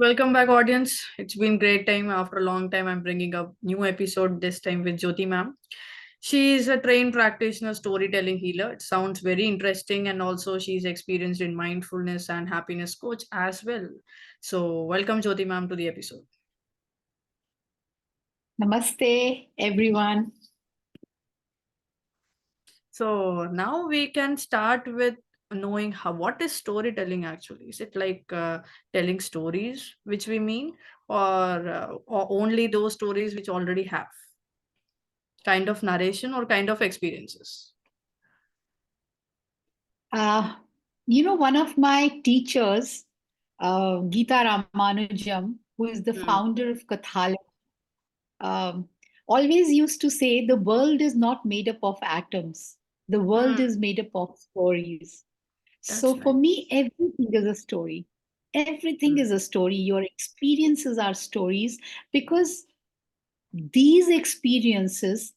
Welcome back, audience. It's been great time. After a long time, I'm bringing up new episode this time with Jyoti ma'am. She is a trained practitioner, storytelling healer. It sounds very interesting, and also she's experienced in mindfulness and happiness coach as well. So, welcome Jyoti ma'am to the episode. Namaste, everyone. So now we can start with knowing how what is storytelling actually. Is it like telling stories, which we mean, or only those stories which already have? Kind of narration or kind of experiences. Uh, one of my teachers, Geeta Ramanujam, who is the Hmm. founder of Kathala, um, always used to say the world is not made up of atoms. The world Hmm. is made up of stories. That's So for nice. me, everything is a story. Everything Hmm. is a story. Your experiences are stories because these experiences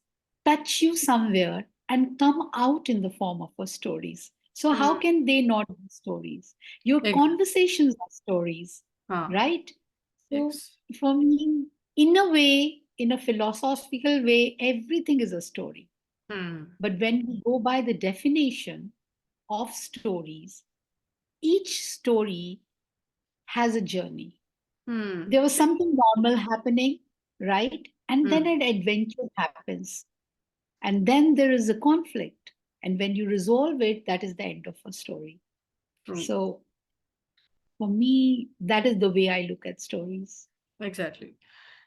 touch you somewhere and come out in the form of a stories. So how Hmm. can they not be stories? Your Exactly. conversations are stories, Ah, right? So yes. for me, in a way, in a philosophical way, everything is a story. Hmm. But when we go by the definition of stories, each story has a journey. Hmm. There was something normal happening, right? And then Hmm. an adventure happens. And then there is a conflict. And when you resolve it, that is the end of a story. True. So for me, that is the way I look at stories. Exactly.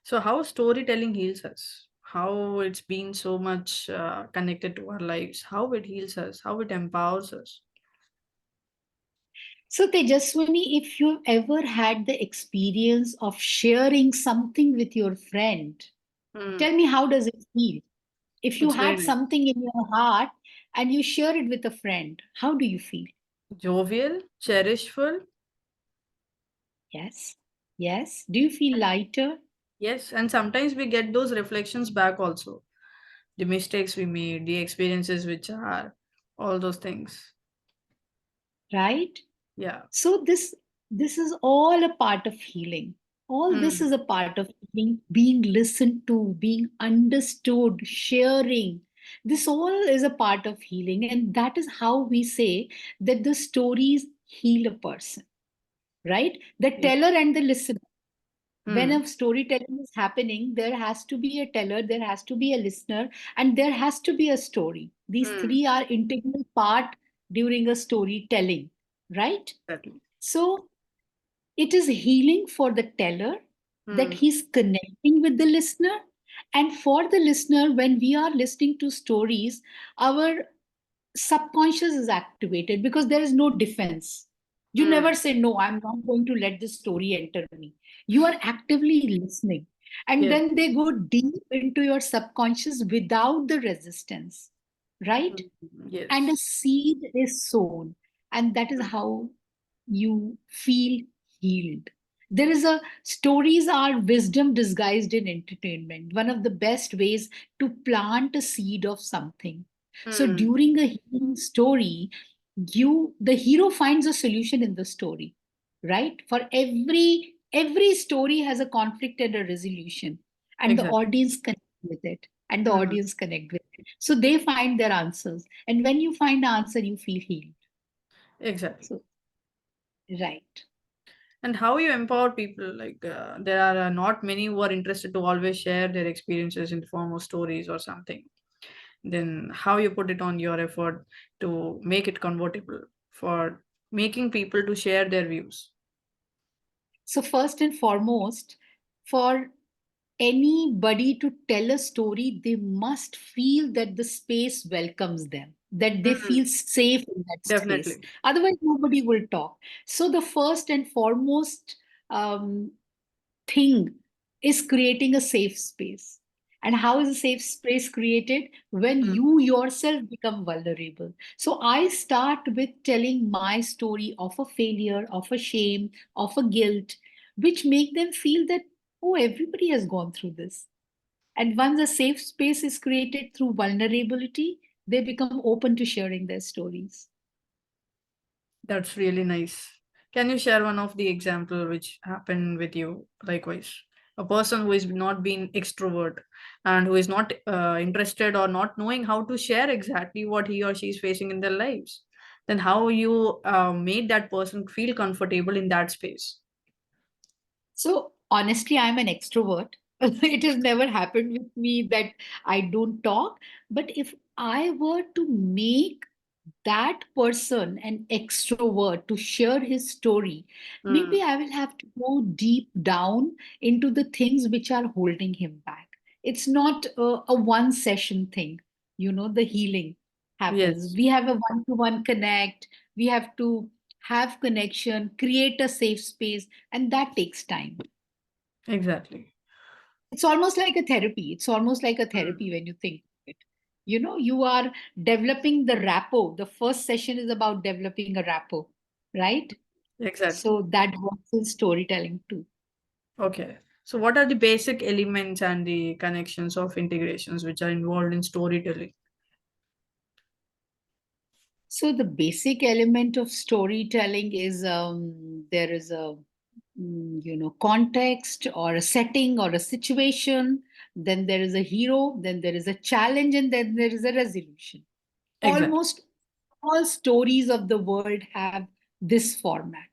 So how storytelling heals us? How it's been so much connected to our lives? How it heals us? How it empowers us? So, Tejaswini, if you've ever had the experience of sharing something with your friend, Hmm. tell me how does it feel? If you It's very had nice. something in your heart and you share it with a friend, how do you feel? Jovial, cherishful. Yes. Yes. Do you feel lighter? Yes, and sometimes we get those reflections back also. The mistakes we made, the experiences which are, all those things. Right? Yeah. So this is all a part of healing. All this Hmm. is a part of healing, being listened to, being understood, sharing. This all is a part of healing, and that is how we say that the stories heal a person, right? The Yeah. teller and the listener. When Hmm. a storytelling is happening, there has to be a teller, there has to be a listener, and there has to be a story. These Hmm. three are integral part during a storytelling, right? Exactly. So it is healing for the teller that Hmm. he's connecting with the listener. And for the listener, when we are listening to stories, our subconscious is activated because there is no defense. You Hmm. never say, no, I'm not going to let this story enter me. You are actively listening. And Yes. then they go deep into your subconscious without the resistance, right? Hmm. And a Yes. seed is sown, and that is Hmm. how you feel healed. There is a stories are wisdom disguised in entertainment, one of the best ways to plant a seed of something. So Hmm. during a healing story, you the hero finds a solution in the story, right? For every story has a conflict and a resolution, and the Exactly. audience connect with it, and the Hmm. audience connect with it, so they find their answers, and when you find the answer you feel healed. Exactly. So right. And how you empower people? Like there are not many who are interested to always share their experiences in the form of stories or something. Then how you put it on your effort to make it convertible for making people to share their views. So first and foremost, for anybody to tell a story, they must feel that the space welcomes them, that they Hmm. feel safe in that space. Definitely. Otherwise, nobody will talk. So the first and foremost um, thing is creating a safe space. And how is a safe space created? When Hmm. you yourself become vulnerable. So I start with telling my story of a failure, of a shame, of a guilt, which make them feel that, oh, everybody has gone through this. And once a safe space is created through vulnerability, they become open to sharing their stories. That's really nice. Can you share one of the example which happened with you likewise? A person who is not being extrovert and who is not interested or not knowing how to share exactly what he or she is facing in their lives. Then how you made that person feel comfortable in that space? So honestly, I'm an extrovert. It has never happened with me that I don't talk. But if I were to make that person an extrovert to share his story, Mm, maybe I will have to go deep down into the things which are holding him back. It's not a one session thing. The healing happens. yes, We have a one to one connect. We have to have connection, create a safe space, and that takes time. exactly. It's almost like a therapy. It's almost like a Mm, therapy when you think of it. You are developing the rapport. The first session is about developing a rapport, right? exactly. So that works in storytelling too. Okay. So what are the basic elements and the connections of integrations which are involved in storytelling? So the basic element of storytelling is there is a context or a setting or a situation. Then there is a hero. Then there is a challenge, and then there is a resolution. Exactly. Almost all stories of the world have this format,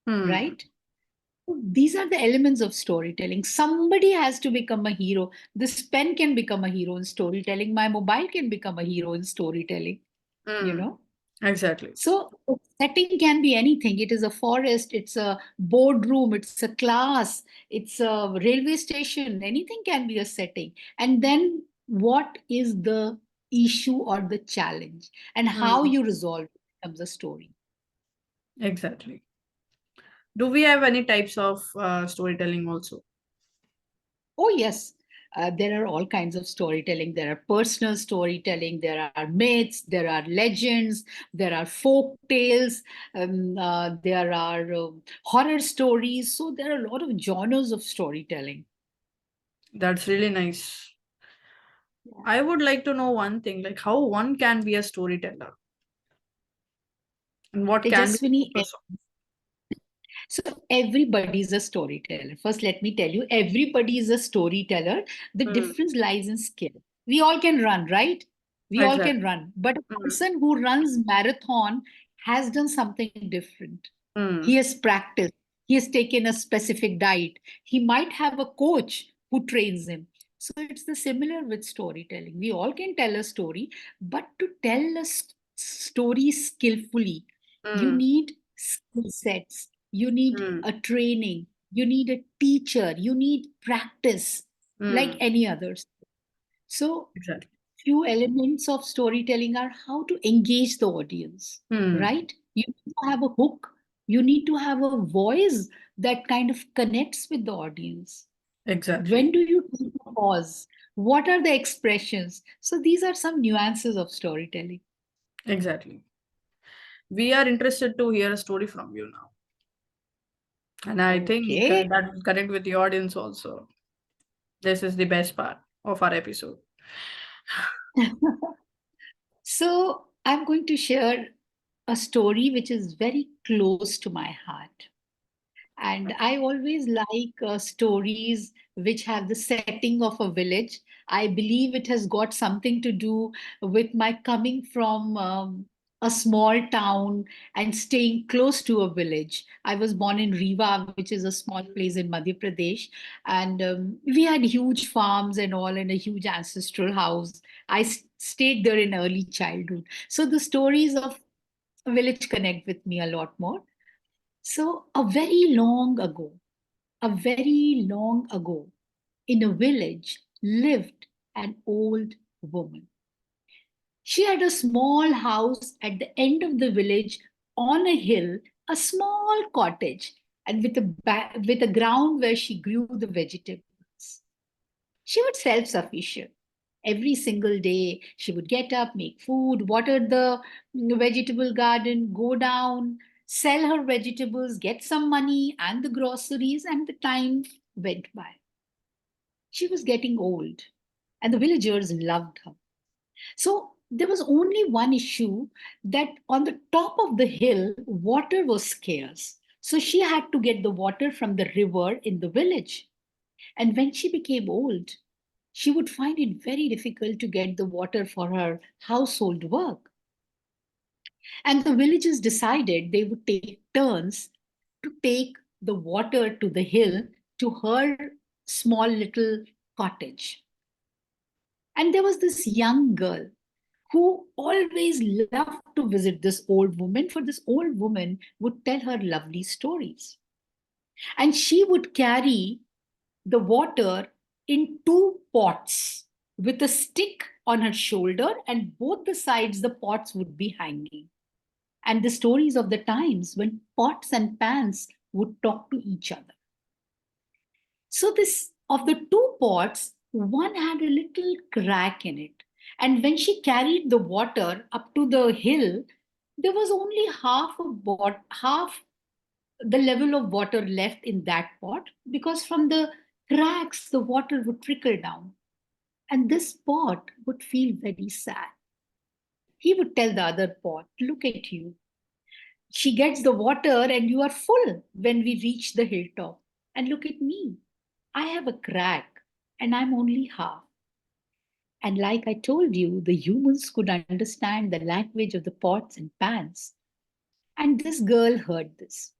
Hmm. right? These are the elements of storytelling. Somebody has to become a hero. This pen can become a hero in storytelling. My mobile can become a hero in storytelling, you Hmm. know. Exactly. So the setting can be anything. It is a forest, it's a boardroom, it's a class, it's a railway station. Anything can be a setting. And then what is the issue or the challenge and how Hmm. you resolve it becomes a story. Exactly. Do we have any types of storytelling also? Oh, yes. There are all kinds of storytelling. There are personal storytelling, there are myths, there are legends, there are folk tales, there are horror stories. So there are a lot of genres of storytelling. That's really nice. Yeah. I would like to know one thing, like how one can be a storyteller and what can be the Tejaswini, focus so everybody is a storyteller. First, let me tell you, everybody is a storyteller. The on. Hmm. difference lies in skill. We all can run, right? We all can Exactly. run. But a Hmm. person who runs marathon has done something different. He Hmm. has practiced. He has taken a specific diet. He might have a coach who trains him. So it's the similar with storytelling. We all can tell a story, but to tell a story skillfully, you Hmm. need skill sets, you need Hmm. a training, you need a teacher, you need practice like Hmm. any others. So Exactly. few elements of storytelling are how to engage the audience, Hmm. right? You need to have a hook, you need to have a voice that kind of connects with the audience. Exactly. When do you take a pause? What are the expressions? So these are some nuances of storytelling. Exactly. We are interested to hear a story from you now. And I think Okay. that will connect with the audience also. This is the best part of our episode. So I'm going to share a story which is very close to my heart. And I always like stories which have the setting of a village. I believe it has got something to do with my coming from a small town and staying close to a village. I was born in Rewa, which is a small place in Madhya Pradesh. And we had huge farms and all, and a huge ancestral house. I stayed there in early childhood. So the stories of village connect with me a lot more. So, a very long ago, in a village lived an old woman. She had a small house at the end of the village on a hill, a small cottage, and with a ground where she grew the vegetables. She was self sufficient. Every single day, she would get up, make food, water the vegetable garden, go down, sell her vegetables, get some money and the groceries, and the time went by. She was getting old, and the villagers loved her. So there was only one issue that on the top of the hill, water was scarce. So she had to get the water from the river in the village. And when she became old, she would find it very difficult to get the water for her household work. And the villagers decided they would take turns to take the water to the hill to her small little cottage. And there was this young girl who always loved to visit this old woman, for this old woman would tell her lovely stories. And she would carry the water in two pots with a stick on her shoulder, and both the sides the pots would be hanging. And the stories of the times when pots and pans would talk to each other. So, this of the two pots, one had a little crack in it. And when she carried the water up to the hill, there was only half the level of water left in that pot, because from the cracks the water would trickle down. And this pot would feel very sad. He would tell the other pot, "Look at you. She gets the water and you are full when we reach the hilltop. And look at me. I have a crack and I'm only half." And like I told you, the humans could understand the language of the pots and pans. And this girl heard this.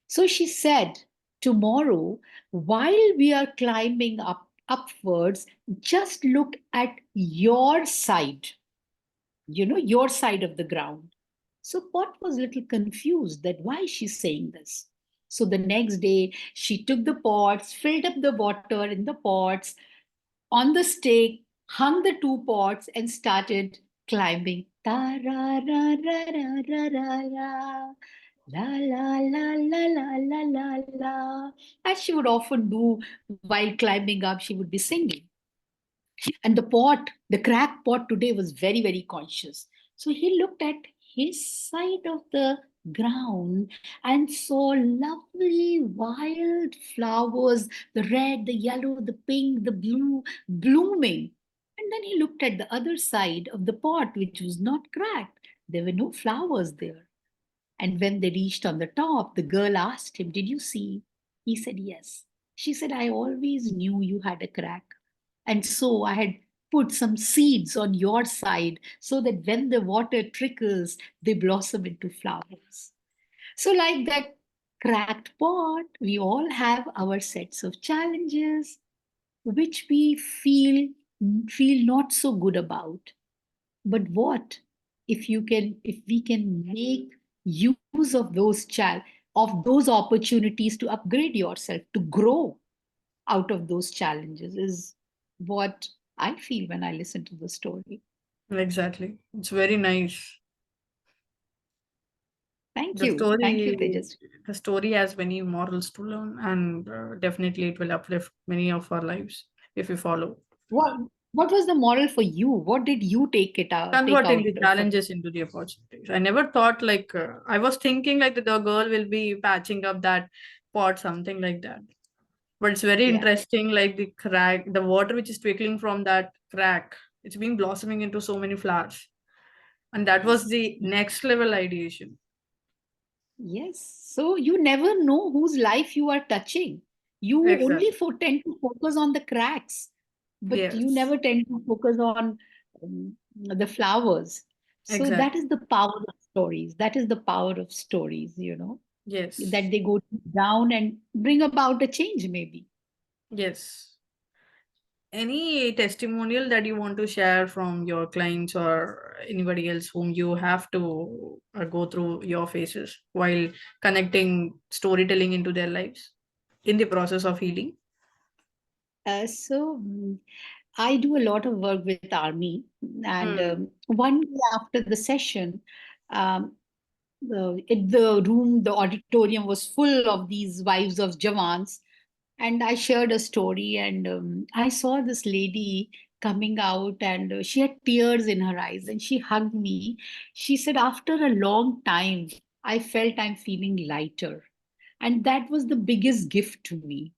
So she said, "Tomorrow, while we are climbing upwards, just look at your side, your side of the ground." So Pot was a little confused that why she's saying this. So the next day, she took the pots, filled up the water in the pots on the stake, hung the two pots, and started climbing. Ta ra ra ra ra ra ra ra. La la la la la la la la. As she would often do while climbing up, she would be singing. And the crack pot today was very, very conscious. So he looked at his side of the ground and saw lovely wild flowers, the red, the yellow, the pink, the blue, blooming. And then he looked at the other side of the pot, which was not cracked. There were no flowers there. And when they reached on the top, the girl asked him, "Did you see?" He said, "Yes." She said, "I always knew you had a crack. And so I had put some seeds on your side so that when the water trickles, they blossom into flowers." So, like that cracked pot, we all have our sets of challenges which we feel not so good about. But what if we can make use of those opportunities to upgrade yourself, to grow out of those challenges, is what I feel when I listen to the story. Exactly. It's very nice. Thank The you. Thank you, story, Tejas. the story has many morals to learn, and definitely it will uplift many of our lives if we follow. What was the moral for you? What did you take Converting out the of it? challenges into the opportunities. I never thought like I was thinking like the girl will be patching up that pot, something like that. But it's very Yeah. interesting, like the crack, the water which is trickling from that crack, it's been blossoming into so many flowers. And that was Yes. the next level ideation. Yes. So you never know whose life you are touching. You only Exactly. tend to focus on the cracks, but you Yes. never tend to focus on the flowers. So that Exactly. is the power of stories. That is the power of stories, Yes. that they go down and bring about a change, maybe. Yes. Any testimonial that you want to share from your clients or anybody else whom you have to go through your phases while connecting storytelling into their lives in the process of healing? So I do a lot of work with Army, and Hmm. one day after the session, um, the auditorium was full of these wives of Jawans, and I shared a story, and I saw this lady coming out, and she had tears in her eyes, and she hugged me. She said, "After a long time, I felt I'm feeling lighter." And that was the biggest gift to me,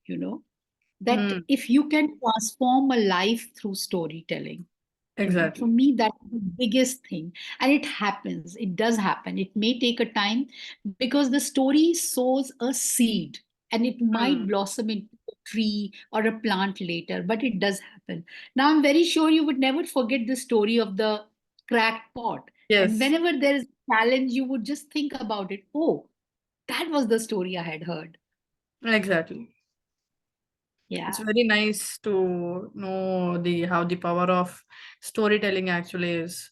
that Hmm. if you can transform a life through storytelling, For Exactly. me, that's the biggest thing. And it happens, it does happen. It may take a time because the story sows a seed and it might Hmm. blossom into a tree or a plant later, but it does happen. Now, I'm very sure you would never forget the story of the cracked pot. And Yes, whenever there is a challenge, you would just think about it. Oh, that was the story I had heard. exactly. It's Yeah. very nice to know the how the power of storytelling actually is.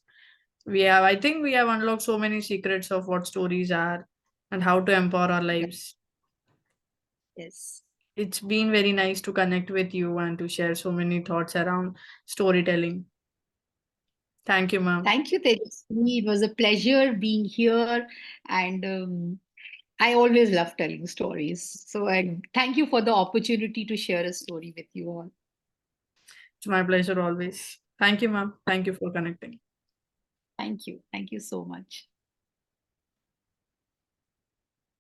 I think we have unlocked so many secrets of what stories are and how to empower our Yeah. lives. Yes. It's been very nice to connect with you and to share so many thoughts around storytelling. Thank you, ma'am. Thank you, Tejasvi. It was a pleasure being here. And I always love telling stories. So I thank you for the opportunity to share a story with you all. It's my pleasure always. Thank you, ma'am. Thank you for connecting. Thank you. Thank you so much.